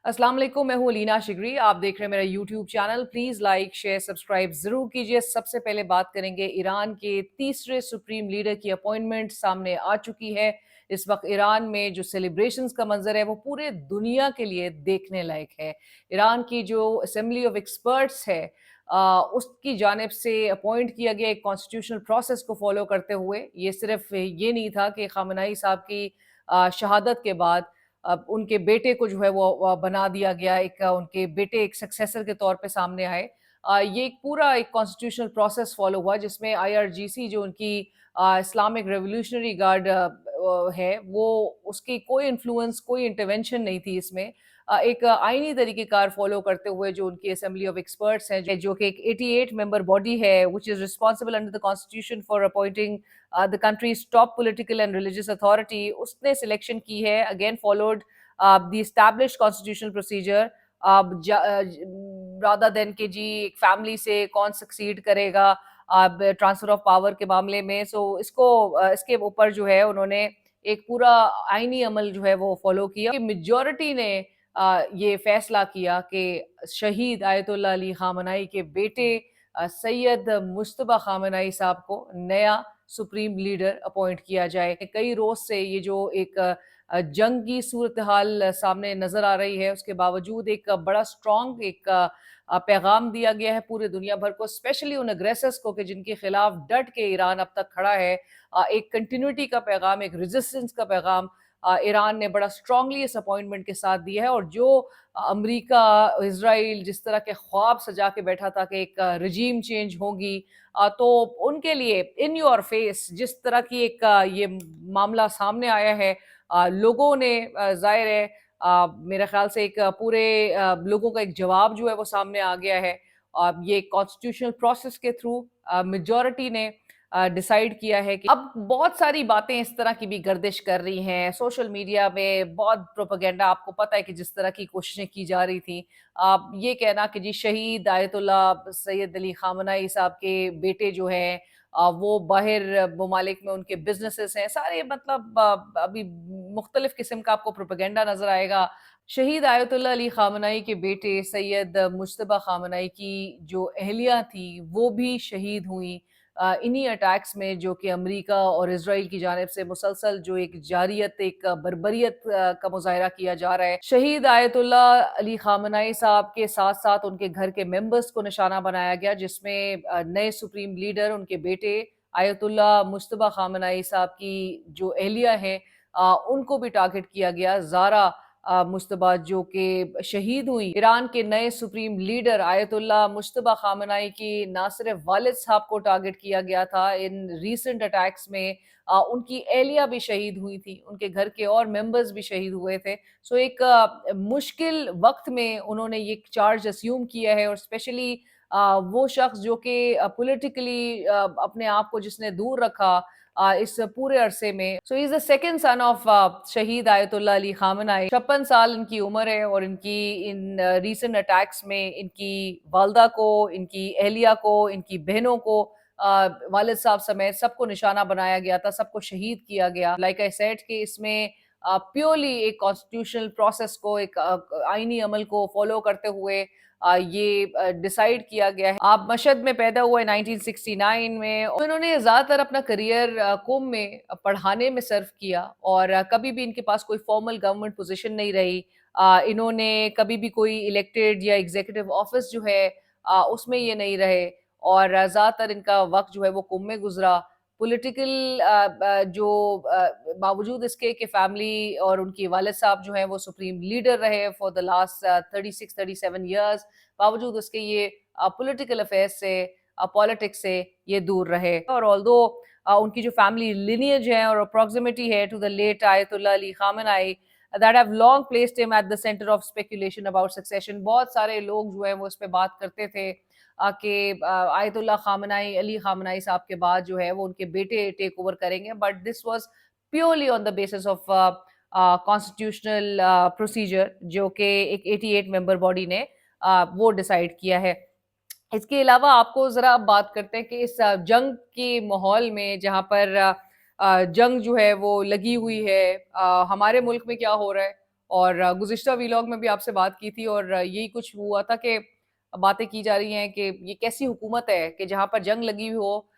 अस्सलाम वालेकुम, मैं हूँ अलीना शिगरी। आप देख रहे हैं मेरा YouTube channel. Please like share subscribe ज़रूर कीजिए। सबसे पहले बात करेंगे, ईरान के तीसरे सुप्रीम लीडर की अपॉइंटमेंट सामने आ चुकी है। इस वक्त ईरान में जो सेलिब्रेशंस का मंजर है वो पूरे दुनिया के लिए देखने लायक है। ईरान की जो असेंबली ऑफ एक्सपर्ट्स है उसकी जानिब से अपॉइंट किया गया एक कॉन्स्टिट्यूशनल प्रोसेस को फॉलो करते हुए। ये सिर्फ ये नहीं था कि खामनेई साहब की शहादत के बाद अब उनके बेटे को जो है वो बना दिया गया, एक उनके बेटे एक सक्सेसर के तौर पे सामने आए। ये एक पूरा एक कॉन्स्टिट्यूशनल प्रोसेस फॉलो हुआ जिसमें आईआरजीसी जो उनकी इस्लामिक रेवोल्यूशनरी गार्ड है, वो उसकी कोई इन्फ्लुएंस, कोई इंटरवेंशन नहीं थी इसमें। एक आईनी तरीक़ेकार फॉलो करते हुए जो उनकी असेंबली ऑफ एक्सपर्ट्स हैं, जो कि एक 88 मेंबर बॉडी है, which is responsible under the constitution for appointing the countries top political and religious authority, उसने सिलेक्शन की है। Again followed the established constitutional procedure, rather than कि जी एक फैमिली से कौन सक्सीड करेगा अब ट्रांसफर ऑफ पावर के मामले में। सो इसको इसके ऊपर जो है उन्होंने एक पूरा आईनी अमल जो है वो फॉलो किया। मेजॉरिटी ने ये फैसला किया कि शहीद आयतुल्लाह अली खामनेई के बेटे सैयद मुज्तबा खामनेई साहब को नया सुप्रीम लीडर अपॉइंट किया जाए। कई रोज से ये जो एक जंग की सूरत हाल सामने नजर आ रही है, उसके बावजूद एक बड़ा स्ट्रॉन्ग एक पैगाम दिया गया है पूरे दुनिया भर को, स्पेशली उन अग्रेसर्स को कि जिनके खिलाफ डट के ईरान अब तक खड़ा है। एक कंटिन्यूटी का पैगाम, एक रेजिस्टेंस का पैगाम ईरान ने बड़ा स्ट्रांगली इस अपॉइंटमेंट के साथ दिया है। और जो अमेरिका, इजराइल जिस तरह के ख्वाब सजा के बैठा था कि एक रजीम चेंज होगी, तो उनके लिए इन योर फेस जिस तरह की एक ये मामला सामने आया है, लोगों ने जाहिर है मेरे ख्याल से एक पूरे लोगों का एक जवाब जो है वो सामने आ गया है। ये कॉन्स्टिट्यूशनल प्रोसेस के थ्रू मेजॉरिटी ने डिसाइड किया है कि अब बहुत सारी बातें इस तरह की भी गर्दिश कर रही हैं सोशल मीडिया में, बहुत प्रोपेगेंडा, आपको पता है कि जिस तरह की कोशिशें की जा रही थी, ये कहना कि जी शहीद आयतुल्लाह सैयद अली खामनेई साहब के बेटे जो हैं वो बाहर ममालिक में उनके बिजनेसेस हैं सारे, मतलब अभी मुख्तलिफ किस्म का आपको प्रोपेगेंडा नजर आएगा। शहीद आयतुल्लाह अली खामनेई के बेटे सैयद मुज्तबा खामनेई की जो अहलिया थी वो भी शहीद हुई इन्हीं अटैक्स में, जो कि अमेरिका और इजराइल की जानिब से मुसलसल जो एक जारियत, एक बर्बरियत का मुजाहरा किया जा रहा है। शहीद आयतुल्लाह अली खामनेई साहब के साथ साथ उनके घर के मेंबर्स को निशाना बनाया गया, जिसमें नए सुप्रीम लीडर उनके बेटे आयतुल्लाह मुज्तबा खामनेई साहब की जो अहलिया हैं उनको भी टारगेट किया गया। ज़ारा मुज्तबा जो कि शहीद हुई, ईरान के नए supreme leader Ayatollah Mojtaba Khamenei की ना सिर्फ वालिद साहब को टारगेट किया गया था इन रीसेंट अटैक्स में, उनकी एहलिया भी शहीद हुई थी, उनके घर के और मेंबर्स भी शहीद हुए थे। सो एक मुश्किल वक्त में उन्होंने ये चार्ज अस्यूम किया है, और स्पेशली वो शख्स जो कि पॉलिटिकली अपने आप को जिसने दूर रखा इस पूरे अरसे में। So is the second son of शहीद आयतुल्लाह अली खामनेई। 56 साल इनकी उम्र है, और इनकी इन रीसेंट अटैक्स में इनकी वालदा को, इनकी अहलिया को, इनकी बहनों को, वालिद साहब समेत सबको निशाना बनाया गया था, सबको शहीद किया गया। लाइक आई सेड कि इसमें प्योरली एक कॉन्स्टिट्यूशनल प्रोसेस को, एक आईनी अमल को फॉलो करते हुए ये डिसाइड किया गया है। आप मशहद में पैदा हुए 1969 में, और इन्होंने ज़्यादातर अपना करियर कौम में पढ़ाने में सर्व किया, और कभी भी इनके पास कोई फॉर्मल गवर्नमेंट पोजीशन नहीं रही। इन्होंने कभी भी कोई इलेक्टेड या एग्जीक्यूटिव ऑफिस जो है उसमें ये नहीं रहे, और ज़्यादातर इनका वक्त जो है वो कौम में गुजरा। पॉलिटिकल जो बावजूद इसके कि फैमिली और उनके वालिद साहब जो हैं वो सुप्रीम लीडर रहे फॉर द लास्ट 36-37 ईयर्स, बावजूद उसके ये पॉलिटिकल अफेयर्स से, पॉलिटिक्स से ये दूर रहे। और ऑल्दो उनकी जो फैमिली लिनियज है और प्रॉक्सिमिटी है to the late Ayatollah Ali Khamenei, that have long placed him at the center of speculation about succession। बहुत सारे लोग जो है वो इस पे बात करते थे कि आयतुल्लाह खामनेई, अली खामनेई साहब के बाद जो है वो उनके बेटे टेक ओवर करेंगे, but this was purely on the basis of constitutional procedure जो कि एक 88 मेंबर बॉडी ने वो डिसाइड किया है। इसके अलावा आपको ज़रा अब बात करते हैं कि इस जंग के माहौल में, जहाँ पर जंग जो है वो लगी हुई है, हमारे मुल्क में क्या हो रहा है اور गुज़िश्ता व्लॉग में भी आपसे बात की थी और यही कुछ हुआ था कि बातें की जा रही हैं कि ये कैसी हुकूमत है कि जहाँ पर जंग लगी हुई हो,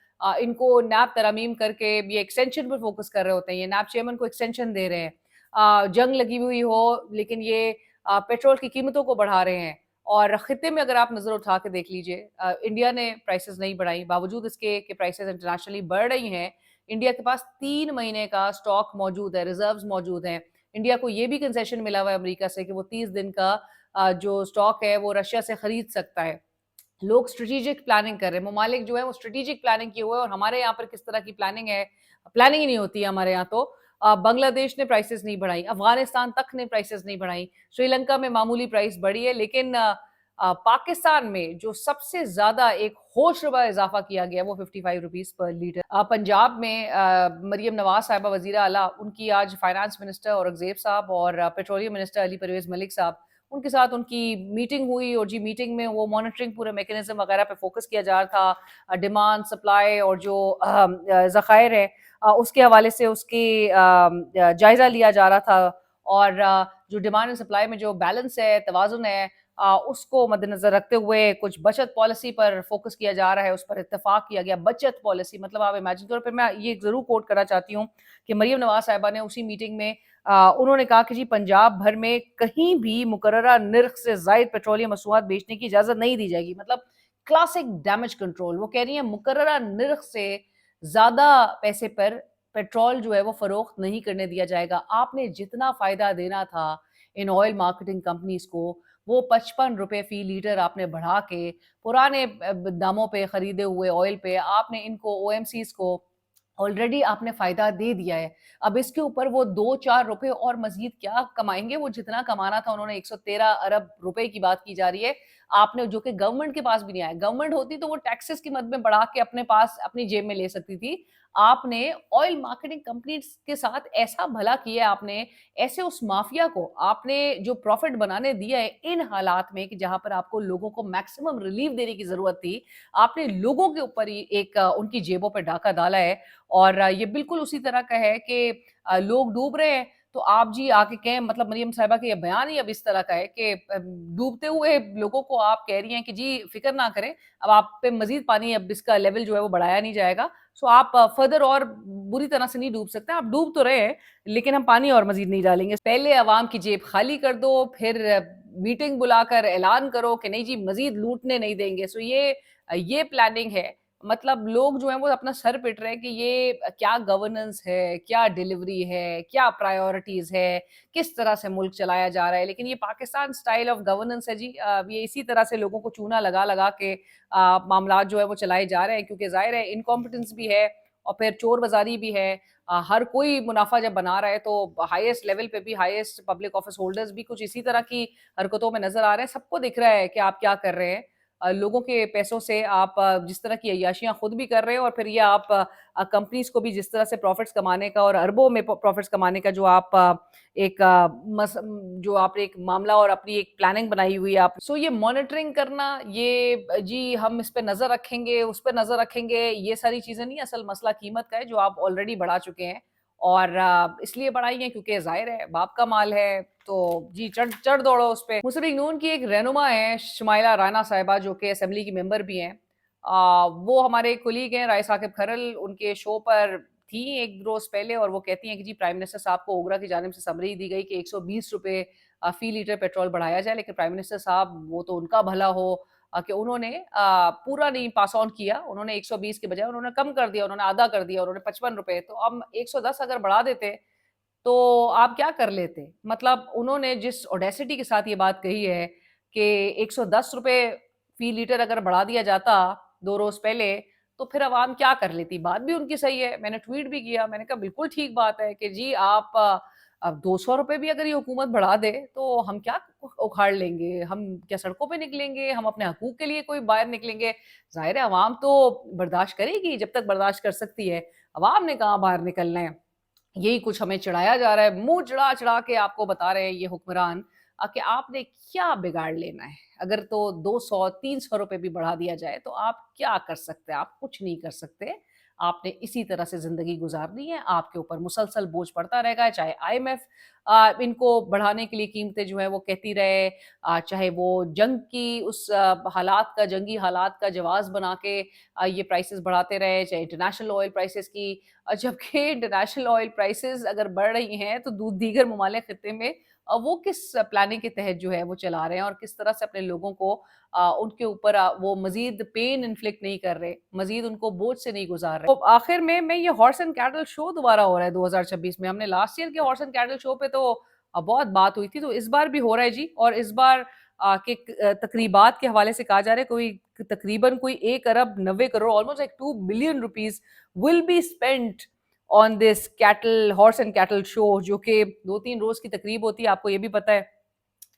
इनको नैब तरमीम करके ये एक्सटेंशन पर फ़ोकस कर रहे होते हैं, ये नैब चेयरमैन को एक्सटेंशन दे रहे हैं। जंग लगी हुई हो लेकिन ये पेट्रोल की कीमतों को बढ़ा रहे हैं और ख़ित्ते में अगर आप नज़र उठा के देख लीजिए, इंडिया ने प्राइसेस नहीं बढ़ाई, बावजूद इसके कि प्राइसेस इंटरनेशनली बढ़ रही हैं, इंडिया के पास 3 महीने का स्टॉक मौजूद है, रिज़र्व्स मौजूद हैं। इंडिया को ये भी कंसेशन मिला हुआ है अमेरिका से कि वो 30 दिन का जो स्टॉक है वो रशिया से खरीद सकता है। लोग स्ट्रेटेजिक प्लानिंग कर रहे हैं, ममालिक जो है वो स्ट्रेटेजिक प्लानिंग किए हुए हैं और हमारे यहाँ पर किस तरह की प्लानिंग है, प्लानिंग ही नहीं होती है हमारे यहाँ तो। बांग्लादेश ने प्राइसेस नहीं बढ़ाई, अफ़गानिस्तान तक ने प्राइसेस नहीं बढ़ाई, श्रीलंका में मामूली प्राइस बढ़ी है, लेकिन पाकिस्तान में जो सबसे ज़्यादा एक होशरुबा इज़ाफ़ा किया गया है वो 55 रुपीज़ पर लीटर। पंजाब में मरियम नवाज़ साहिबा वज़ीर आला, उनकी आज फाइनेंस मिनिस्टर औरंगज़ेब साहब और पेट्रोलियम मिनिस्टर अली परवेज़ मलिक साहब, उनके साथ उनकी मीटिंग हुई और जी मीटिंग में वो मॉनिटरिंग पूरे मैकेनिज्म वगैरह पे फोकस किया जा रहा था, डिमांड सप्लाई और जो ज़खायर है उसके हवाले से उसकी जायज़ा लिया जा रहा था और जो डिमांड एंड सप्लाई में जो बैलेंस है, तवाज़ुन है, उसको मद्देनज़र रखते हुए कुछ बचत पॉलिसी पर फोकस किया जा रहा है, उस पर इत्तेफाक किया गया। बचत पॉलिसी मतलब आप इमेजिन करो, फिर मैं ये ज़रूर कोट करना चाहती हूँ कि मरियम नवाज़ साहिबा ने उसी मीटिंग में उन्होंने कहा कि जी पंजाब भर में कहीं भी मुकर्ररा निर्ख से ज़ायद पेट्रोलियम मसनूआत बेचने की इजाज़त नहीं दी जाएगी। मतलब क्लासिक डैमेज कंट्रोल। वो कह रही हैं मुकर्ररा निर्ख से ज़्यादा पैसे पर पेट्रोल जो है वो फ़रोख्त नहीं करने दिया जाएगा। आपने जितना फ़ायदा देना था इन ऑयल मार्केटिंग कंपनीज़ को, वो 55 रुपए फ़ी लीटर आपने बढ़ा के पुराने दामों पे खरीदे हुए ऑयल पे आपने इनको ओएमसीज़ को ऑलरेडी आपने फ़ायदा दे दिया है। अब इसके ऊपर वो 2-4 रुपए और मज़ीद क्या कमाएँगे? वो जितना कमाना था उन्होंने 113 अरब रुपए की बात की जा रही है। आपने जो कि गवर्नमेंट के पास भी नहीं आया। गवर्नमेंट होती तो वो टैक्सेस की मद में बढ़ा के अपने पास अपनी जेब में ले सकती थी। आपने ऑयल मार्केटिंग कंपनीज़ के साथ ऐसा भला किया है आपने, ऐसे उस माफिया को आपने जो प्रॉफ़िट बनाने दिया है इन हालात में कि जहाँ पर आपको लोगों को मैक्सिमम रिलीफ़ देने की ज़रूरत थी, आपने लोगों के ऊपर ही एक उनकी जेबों पे डाका डाला है और ये बिल्कुल उसी तरह का है कि लोग डूब रहे हैं, तो आप जी आके कहें, मतलब मरियम साहिबा का ये बयान ही अब इस तरह का है कि डूबते हुए लोगों को आप कह रही हैं कि जी फ़िक्र ना करें, अब आप पे मज़ीद पानी, अब इसका लेवल जो है वो बढ़ाया नहीं जाएगा। सो आप फर्दर और बुरी तरह से नहीं डूब सकते। आप डूब तो रहे हैं, लेकिन हम पानी और मज़ीद नहीं डालेंगे। पहले अवाम की जेब खाली कर दो, फिर मीटिंग बुलाकर ऐलान करो कि नहीं जी मज़ीद लूटने नहीं देंगे। सो ये प्लानिंग है। मतलब लोग जो हैं वो अपना सर पिट रहे हैं कि ये क्या गवर्नेंस है, क्या डिलीवरी है, क्या प्रायोरिटीज़ है, किस तरह से मुल्क चलाया जा रहा है। लेकिन ये पाकिस्तान स्टाइल ऑफ गवर्नेंस है जी। ये इसी तरह से लोगों को चूना लगा-लगा के मामलात जो है वो चलाए जा रहे हैं, क्योंकि ज़ाहिर है इनकॉम्पिटेंस भी है और फिर चोर-बाज़ारी भी है। हर कोई मुनाफ़ा जब बना रहा है तो हाईएस्ट लेवल पे भी हाईएस्ट पब्लिक ऑफिस होल्डर्स भी कुछ इसी तरह की हरकतों में नज़र आ रहे हैं। सबको दिख रहा है कि आप क्या कर रहे हैं। लोगों के पैसों से आप जिस तरह की अय्याशियाँ खुद भी कर रहे हैं और फिर ये आप कंपनीज़ को भी जिस तरह से प्रॉफ़िट्स कमाने का और अरबों में प्रॉफ़िट्स कमाने का जो आप एक जो आपने एक मामला और अपनी एक प्लानिंग बनाई हुई है आप, सो ये मॉनिटरिंग करना, ये जी हम इस पे नज़र रखेंगे, उस पे नज़र रखेंगे, ये सारी चीज़ें नहीं, असल मसला कीमत का है जो आप ऑलरेडी बढ़ा चुके हैं और इसलिए बढ़ाई है क्योंकि ज़ाहिर है बाप का माल है, तो जी चढ़ चढ़ दौड़ो उस पे। मुस्लिम नून की एक रहनुमा है शुमाइला राना साहिबा, जो कि असेंबली की मेंबर भी हैं। वो हमारे कोलीग हैं राय साकिब खरल, उनके शो पर थी एक रोज़ पहले और वो कहती हैं कि जी प्राइम मिनिस्टर साहब को ओगरा की जानिब से समरी दी गई कि 120 रुपए फ़ी लीटर पेट्रोल बढ़ाया जाए, लेकिन प्राइम मिनिस्टर साहब, वो तो उनका भला हो कि उन्होंने पूरा नहीं पास ऑन किया, उन्होंने 120 के बजाय उन्होंने कम कर दिया, उन्होंने आधा कर दिया, उन्होंने 55 रुपए, तो अब 110 अगर बढ़ा देते तो आप क्या कर लेते? मतलब उन्होंने जिस ऑडेसिटी के साथ ये बात कही है कि 110 रुपए फ़ी लीटर अगर बढ़ा दिया जाता 2 रोज़ पहले, तो फिर अवाम क्या कर लेती? बात भी उनकी सही है। मैंने ट्वीट भी किया, मैंने कहा बिल्कुल ठीक बात है कि जी आप अब 200 रुपए भी अगर ये हुकूमत बढ़ा दे, तो हम क्या उखाड़ लेंगे? हम क्या सड़कों पे निकलेंगे? हम अपने हकूक के लिए कोई बाहर निकलेंगे? ज़ाहिर है अवाम तो बर्दाश्त करेगी जब तक बर्दाश्त कर सकती है। अवाम ने कहाँ बाहर निकलना है? यही कुछ हमें चिढ़ाया जा रहा है, मुँह चिढ़ा-चिढ़ा के आपको बता रहे हैं ये हुक्मरान कि आपने क्या बिगाड़ लेना है? अगर तो 200-300 रुपए भी बढ़ा दिया जाए, तो आप क्या कर सकते हैं? आप कुछ नहीं कर सकते। आपने इसी तरह से ज़िंदगी गुज़ारनी है, आपके ऊपर मुसलसल बोझ पड़ता रहेगा, चाहे आईएमएफ इनको बढ़ाने के लिए कीमतें जो है वो कहती रहे, चाहे वो जंग की उस जंगी हालात का जवाज़ बना के ये प्राइसेस बढ़ाते रहे, चाहे इंटरनेशनल ऑयल प्राइसेस की जबकि इंटरनेशनल ऑयल प्राइसेस अगर बढ़ रही हैं तो दीगर ममालिक खित्ते में वो किस प्लानिंग के तहत जो है वो चला रहे हैं और किस तरह से अपने लोगों को उनके ऊपर वो मज़ीद पेन इन्फ्लिक्ट नहीं कर रहे, मज़ीद उनको बोझ से नहीं गुज़ार रहे। तो आखिर में मैं ये हॉर्स एंड कैटल शो दोबारा हो रहा है 2026 में। हमने लास्ट ईयर के हॉर्स एंड कैटल शो पे तो बहुत बात हुई थी, तो इस बार भी हो रहा है जी। और इस बार तकरीबात के हवाले से कहा जा रहा है कोई तकरीबन कोई 1 अरब 90 crore almost like 2 billion rupees will be spent on this cattle horse and cattle show, जो कि 2-3 रोज की तकरीब होती है, आपको ये भी पता है।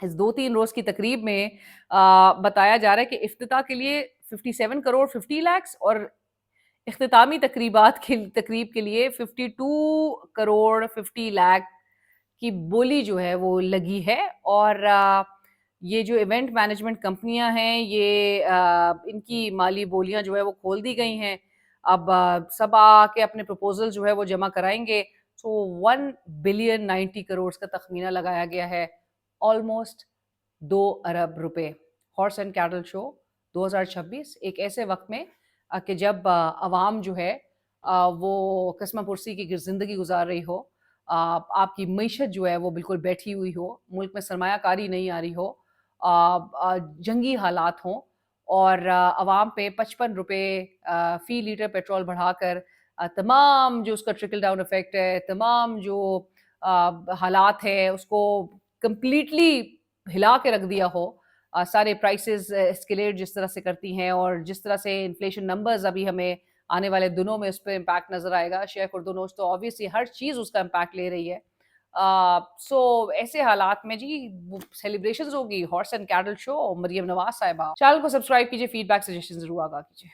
इस 2-3 रोज की तकरीब में बताया जा रहा है कि इफ्तिताह के लिए 57 करोड़ 50 लाख और इख्तितामी तकरीब के लिए 52 करोड़ 50 लाख की बोली जो है वो लगी है। और ये जो इवेंट मैनेजमेंट कंपनियां हैं ये इनकी माली बोलियां जो है वो खोल दी गई हैं। अब सब आके अपने प्रपोजल जो है वो जमा कराएंगे। तो 1 बिलियन 90 करोड़ का तखमीना लगाया गया है, ऑलमोस्ट 2 अरब रुपए। हॉर्स एंड कैटल शो 2026 एक ऐसे वक्त में कि जब अवाम जो है वो कस्मा पुरसी की ज़िंदगी गुजार रही हो, आपकी मईशत जो है वो बिल्कुल बैठी हुई हो, मुल्क में सरमायाकारी नहीं आ रही हो, जंगी हालात हों और अवाम पे 55 रुपए फ़ी लीटर पेट्रोल बढ़ाकर तमाम जो उसका ट्रिकल डाउन इफ़ेक्ट है, तमाम जो हालात है उसको कंप्लीटली हिला के रख दिया हो। सारे प्राइसेस एस्केलेट जिस तरह से करती हैं और जिस तरह से इन्फ्लेशन नंबर्स अभी हमें आने वाले दिनों में उस पर इम्पैक्ट नजर आएगा। शेयर खुर्दुनोश तो ऑब्वियसली हर चीज़ उसका इम्पैक्ट ले रही है। सो ऐसे हालात में जी सेलिब्रेशंस होगी horse and cattle show, Maryam Nawaz साहिबा। चैनल को सब्सक्राइब कीजिए, फीडबैक सजेशन जरूर आगा कीजिए।